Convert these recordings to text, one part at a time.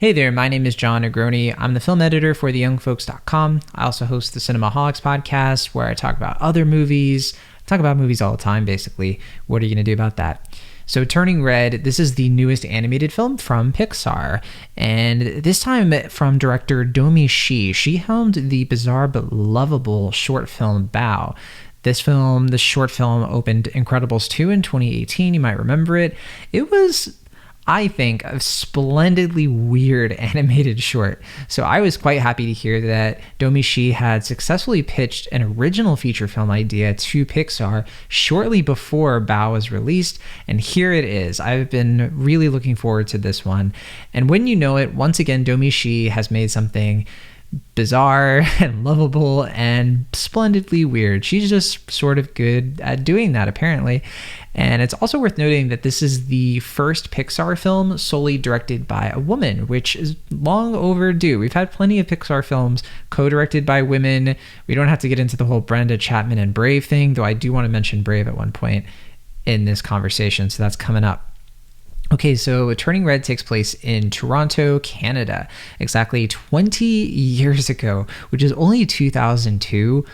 Hey there, my name is John Negroni. I'm the film editor for theyoungfolks.com. I also host the Cinemaholics podcast where I talk about other movies. I talk about movies all the time, basically. What are you going to do about that? So Turning Red, this is the newest animated film from Pixar, and this time from director Domi Shi. She helmed the bizarre but lovable short film Bao. This short film opened Incredibles 2 in 2018. You might remember it. It was, I think, a splendidly weird animated short. So I was quite happy to hear that Domi Shi had successfully pitched an original feature film idea to Pixar shortly before Bao was released, and here it is. I've been really looking forward to this one. And when you know it, once again, Domi Shi has made something bizarre and lovable and splendidly weird. She's just sort of good at doing that, apparently. And it's also worth noting that this is the first Pixar film solely directed by a woman, which is long overdue. We've had plenty of Pixar films co-directed by women. We don't have to get into the whole Brenda Chapman and Brave thing, though I do want to mention Brave at one point in this conversation, so that's coming up. Okay, so Turning Red takes place in Toronto, Canada, exactly 20 years ago, which is only 2002.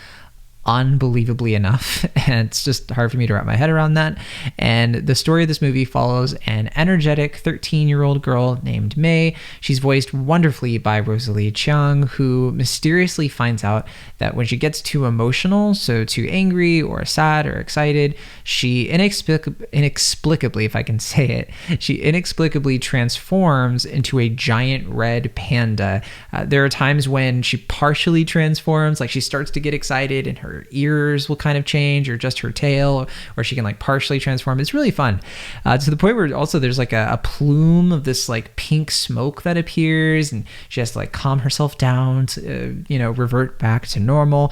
Unbelievably enough, and it's just hard for me to wrap my head around that. And the story of this movie follows an energetic 13-year-old girl named May. She's voiced wonderfully by Rosalie Chiang, who mysteriously finds out that when she gets too emotional, so too angry or sad or excited, she inexplicably, if I can say it, she inexplicably transforms into a giant red panda. There are times when she partially transforms, like she starts to get excited and her ears will kind of change, or just her tail, or she can like partially transform. It's really fun, to the point where also there's like a plume of this like pink smoke that appears, and she has to like calm herself down to revert back to normal.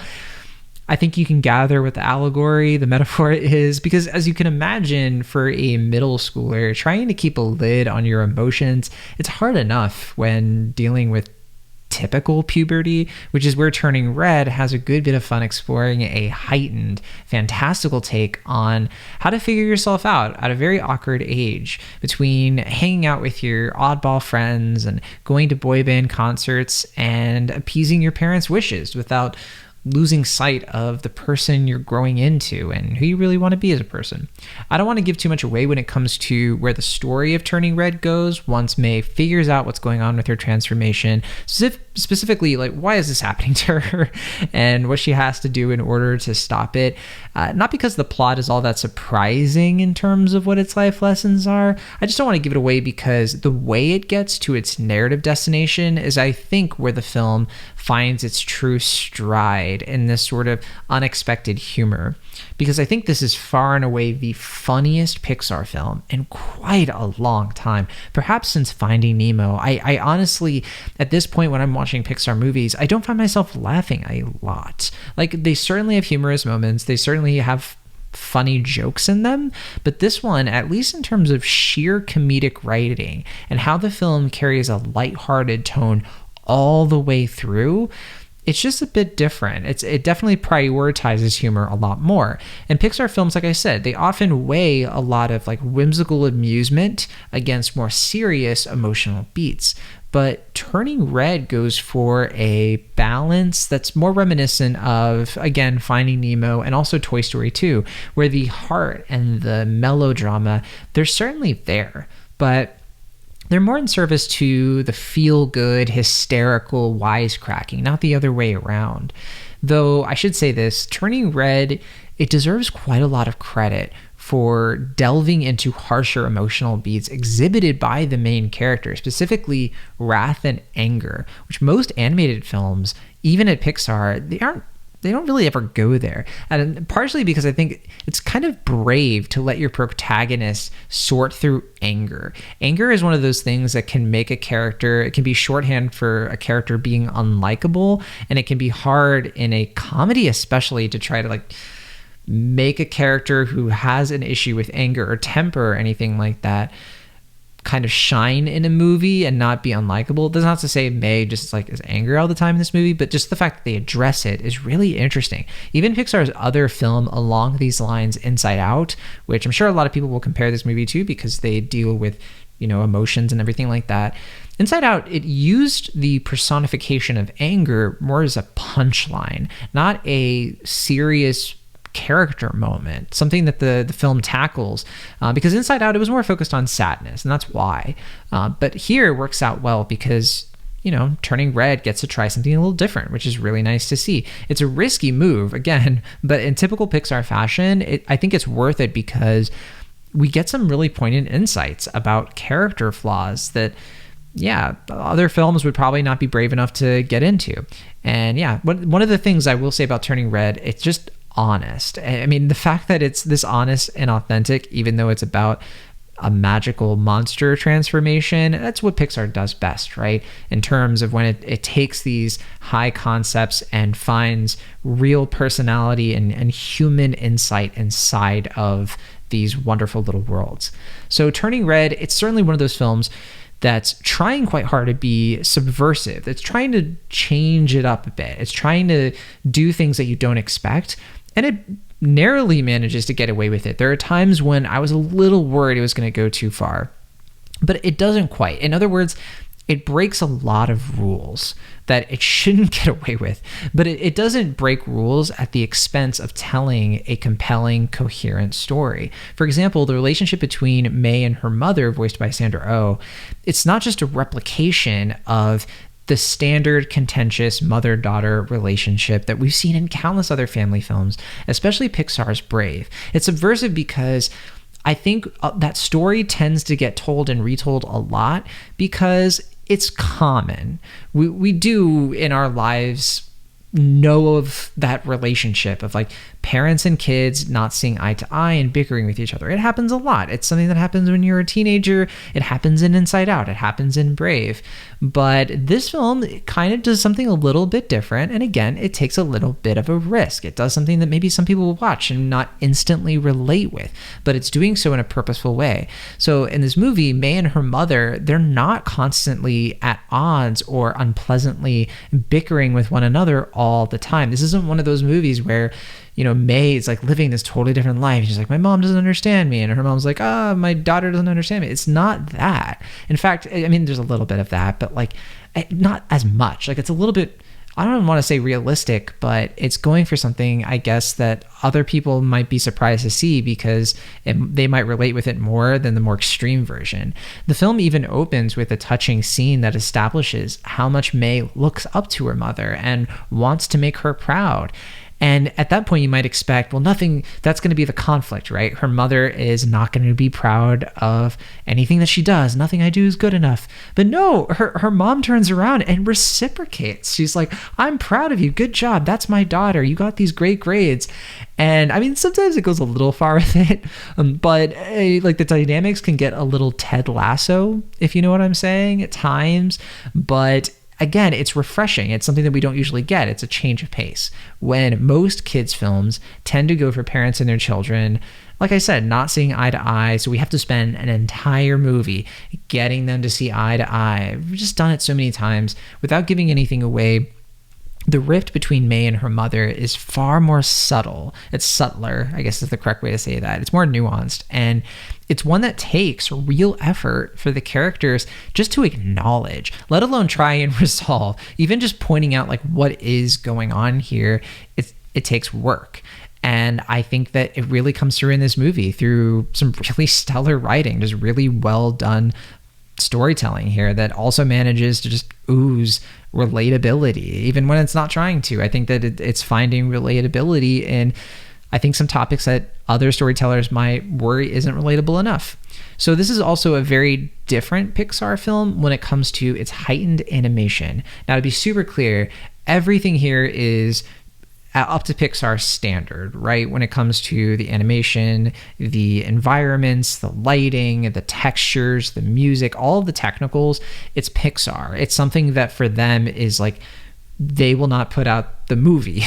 I think you can gather what the allegory, the metaphor is, because as you can imagine, for a middle schooler, trying to keep a lid on your emotions, it's hard enough when dealing with typical puberty, which is where Turning Red has a good bit of fun exploring a heightened, fantastical take on how to figure yourself out at a very awkward age, between hanging out with your oddball friends and going to boy band concerts and appeasing your parents' wishes without losing sight of the person you're growing into and who you really want to be as a person. I don't want to give too much away when it comes to where the story of Turning Red goes once May figures out what's going on with her transformation, specifically like why is this happening to her and what she has to do in order to stop it. Not because the plot is all that surprising in terms of what its life lessons are. I just don't want to give it away because the way it gets to its narrative destination is, I think, where the film finds its true stride in this sort of unexpected humor. Because I think this is far and away the funniest Pixar film in quite a long time, perhaps since Finding Nemo. I honestly, at this point when I'm watching Pixar movies, I don't find myself laughing a lot. Like, they certainly have humorous moments, they certainly have funny jokes in them, but this one, at least in terms of sheer comedic writing and how the film carries a lighthearted tone all the way through, it's just a bit different. It definitely prioritizes humor a lot more. And Pixar films, like I said, they often weigh a lot of like whimsical amusement against more serious emotional beats. But Turning Red goes for a balance that's more reminiscent of, again, Finding Nemo and also Toy Story 2, where the heart and the melodrama, they're certainly there, but they're more in service to the feel-good, hysterical wisecracking, not the other way around. Though I should say this, Turning Red, it deserves quite a lot of credit for delving into harsher emotional beats exhibited by the main character, specifically wrath and anger, which most animated films, even at Pixar, they don't really ever go there. And partially because I think it's kind of brave to let your protagonist sort through anger. Anger is one of those things that can make a character, it can be shorthand for a character being unlikable, and it can be hard in a comedy especially to try to like make a character who has an issue with anger or temper or anything like that kind of shine in a movie and not be unlikable. That's not to say May just like is angry all the time in this movie, but just the fact that they address it is really interesting. Even Pixar's other film along these lines, Inside Out, which I'm sure a lot of people will compare this movie to because they deal with, emotions and everything like that. Inside Out, it used the personification of anger more as a punchline, not a serious character moment, something that the film tackles, because Inside Out, it was more focused on sadness, and that's why. But here it works out well because, Turning Red gets to try something a little different, which is really nice to see. It's a risky move, again, but in typical Pixar fashion, I think it's worth it because we get some really poignant insights about character flaws that, other films would probably not be brave enough to get into. And one of the things I will say about Turning Red, it's just honest. I mean, the fact that it's this honest and authentic, even though it's about a magical monster transformation, that's what Pixar does best, right? In terms of when it takes these high concepts and finds real personality and human insight inside of these wonderful little worlds. So Turning Red, it's certainly one of those films that's trying quite hard to be subversive. It's trying to change it up a bit. It's trying to do things that you don't expect. And it narrowly manages to get away with it. There are times when I was a little worried it was going to go too far, but it doesn't quite. In other words, it breaks a lot of rules that it shouldn't get away with, but it doesn't break rules at the expense of telling a compelling, coherent story. For example, the relationship between May and her mother, voiced by Sandra Oh, it's not just a replication of the standard contentious mother-daughter relationship that we've seen in countless other family films, especially Pixar's Brave. It's subversive because I think that story tends to get told and retold a lot because it's common. We do in our lives know of that relationship of like parents and kids not seeing eye to eye and bickering with each other. It happens a lot. It's something that happens when you're a teenager. It happens in Inside Out. It happens in Brave. But this film kind of does something a little bit different. And again, it takes a little bit of a risk. It does something that maybe some people will watch and not instantly relate with, but it's doing so in a purposeful way. So in this movie, May and her mother, they're not constantly at odds or unpleasantly bickering with one another all the time. This isn't one of those movies where May is like living this totally different life. She's like, my mom doesn't understand me. And her mom's like, my daughter doesn't understand me. It's not that. In fact, I mean, there's a little bit of that, but like not as much. Like it's a little bit, I don't want to say realistic, but it's going for something, I guess, that other people might be surprised to see because they might relate with it more than the more extreme version. The film even opens with a touching scene that establishes how much May looks up to her mother and wants to make her proud. And at that point, you might expect, well, nothing, that's going to be the conflict, right? Her mother is not going to be proud of anything that she does. Nothing I do is good enough. But no, her mom turns around and reciprocates. She's like, I'm proud of you. Good job. That's my daughter. You got these great grades. And I mean, sometimes it goes a little far with it, but like the dynamics can get a little Ted Lasso, if you know what I'm saying, at times. But again, it's refreshing. It's something that we don't usually get. It's a change of pace. When most kids' films tend to go for parents and their children, like I said, not seeing eye to eye. So we have to spend an entire movie getting them to see eye to eye. We've just done it so many times without giving anything away. The rift between May and her mother is far more subtle. It's subtler, I guess is the correct way to say that. It's more nuanced. And it's one that takes real effort for the characters just to acknowledge, let alone try and resolve. Even just pointing out like what is going on here, it takes work. And I think that it really comes through in this movie through some really stellar writing, just really well done storytelling here that also manages to just ooze relatability, even when it's not trying to. I think that it's finding relatability in, I think, some topics that other storytellers might worry isn't relatable enough. So this is also a very different Pixar film when it comes to its heightened animation. Now, to be super clear, everything here is up to Pixar standard, right? When it comes to the animation, the environments, the lighting, the textures, the music, all of the technicals, it's Pixar. It's something that for them is like, they will not put out the movie,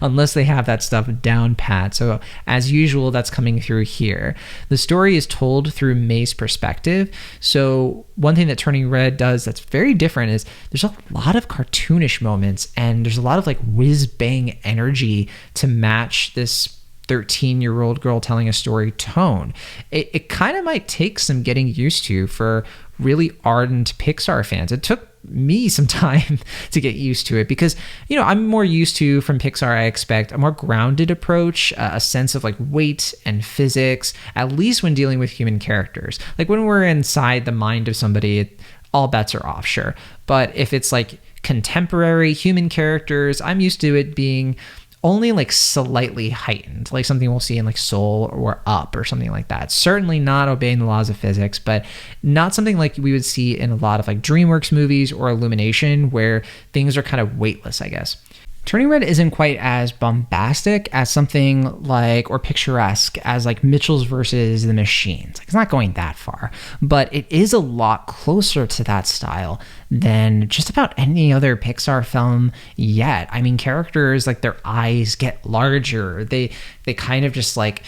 unless they have that stuff down pat. So as usual, that's coming through here. The story is told through May's perspective. So one thing that Turning Red does that's very different is there's a lot of cartoonish moments and there's a lot of like whiz bang energy to match this 13-year-old girl telling a story tone. It kind of might take some getting used to for really ardent Pixar fans. It took me some time to get used to it because, I'm more used to from Pixar, I expect a more grounded approach, a sense of like weight and physics, at least when dealing with human characters. Like when we're inside the mind of somebody, all bets are off, sure. But if it's like contemporary human characters, I'm used to it being only like slightly heightened, like something we'll see in like Soul or Up or something like that. Certainly not obeying the laws of physics, but not something like we would see in a lot of like DreamWorks movies or Illumination where things are kind of weightless, I guess. Turning Red isn't quite as bombastic as something like, or picturesque as like Mitchell's versus the Machines. Like it's not going that far, but it is a lot closer to that style than just about any other Pixar film yet. I mean, characters, like their eyes get larger. They kind of just like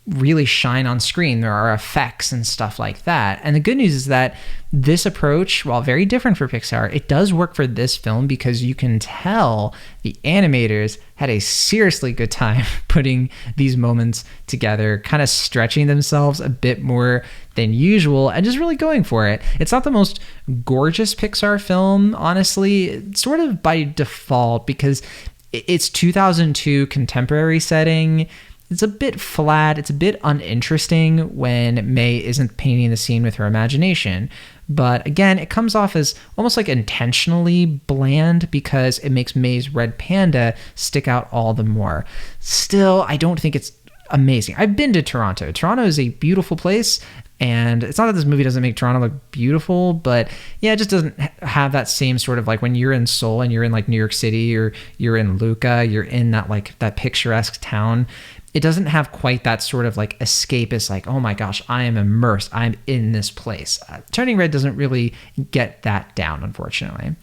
really shine on screen. There are effects and stuff like that. And the good news is that this approach, while very different for Pixar, it does work for this film because you can tell the animators had a seriously good time putting these moments together, kind of stretching themselves a bit more than usual and just really going for it. It's not the most gorgeous Pixar film, honestly, sort of by default because it's 2002 contemporary setting. It's a bit flat. It's a bit uninteresting when May isn't painting the scene with her imagination. But again, it comes off as almost like intentionally bland because it makes May's red panda stick out all the more. Still, I don't think it's amazing. I've been to Toronto. Toronto is a beautiful place. And it's not that this movie doesn't make Toronto look beautiful, but yeah, it just doesn't have that same sort of like when you're in Seoul and you're in like New York City or you're in Lucca, you're in that like that picturesque town. It doesn't have quite that sort of like escapist, like, oh my gosh, I am immersed. I'm in this place. Turning Red doesn't really get that down, unfortunately.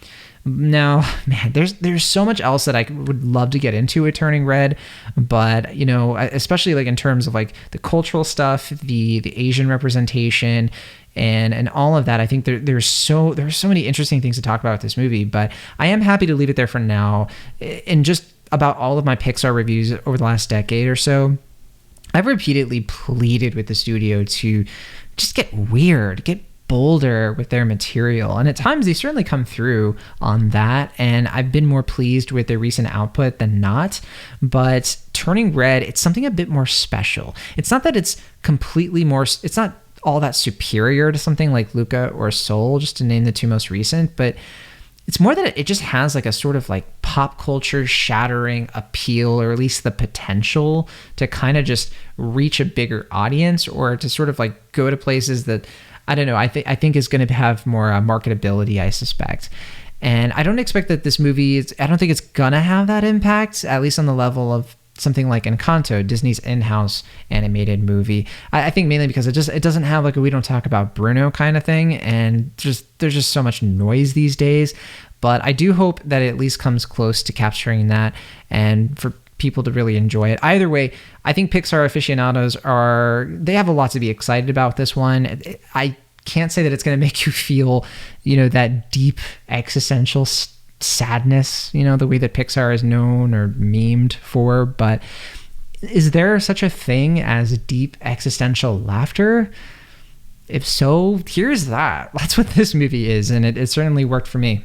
Now, man, there's so much else that I would love to get into with Turning Red, but especially like in terms of like the cultural stuff, the Asian representation, and all of that. I think there's so many interesting things to talk about with this movie, but I am happy to leave it there for now. And just about all of my Pixar reviews over the last decade or so, I've repeatedly pleaded with the studio to just get weird, get bolder with their material. And at times they certainly come through on that. And I've been more pleased with their recent output than not. But Turning Red, it's something a bit more special. It's not that it's it's not all that superior to something like Luca or Soul, just to name the two most recent, but it's more that it just has like a sort of like pop culture shattering appeal, or at least the potential to kind of just reach a bigger audience, or to sort of like go to places that, I don't know, I think is going to have more marketability, I suspect. And I don't expect that this movie I don't think it's going to have that impact, at least on the level of something like Encanto, Disney's in-house animated movie. I think mainly because it doesn't have like a We Don't Talk About Bruno kind of thing, and there's just so much noise these days. But I do hope that it at least comes close to capturing that, and for people to really enjoy it. Either way, I think Pixar aficionados they have a lot to be excited about this one. I can't say that it's going to make you feel, that deep existential sadness, the way that Pixar is known or memed for, but is there such a thing as deep existential laughter? If so, here's that. That's what this movie is, and it certainly worked for me.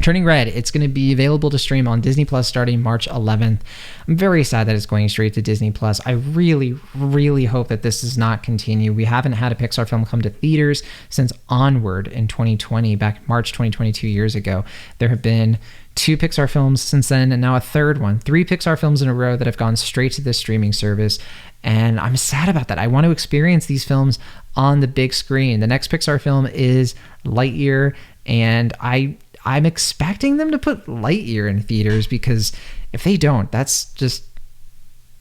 Turning Red, it's going to be available to stream on Disney Plus starting March 11th. I'm very sad that it's going straight to Disney Plus. I really, really hope that this does not continue. We haven't had a Pixar film come to theaters since Onward in 2020, back March 2020, 2 years ago. There have been 2 Pixar films since then, and now a third one. 3 Pixar films in a row that have gone straight to this streaming service, and I'm sad about that. I want to experience these films on the big screen. The next Pixar film is Lightyear, and I'm expecting them to put Lightyear in theaters, because if they don't, that's just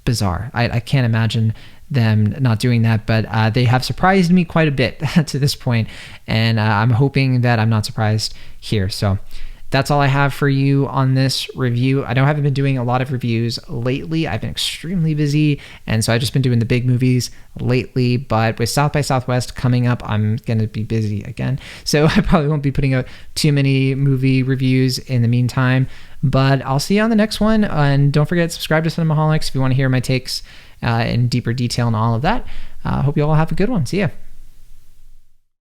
bizarre. I can't imagine them not doing that, but they have surprised me quite a bit to this point, and I'm hoping that I'm not surprised here. So that's all I have for you on this review. I haven't been doing a lot of reviews lately. I've been extremely busy, and so I've just been doing the big movies lately, but with South by Southwest coming up, I'm going to be busy again. So I probably won't be putting out too many movie reviews in the meantime, but I'll see you on the next one. And don't forget to subscribe to Cinemaholics if you want to hear my takes in deeper detail and all of that. Hope you all have a good one. See ya.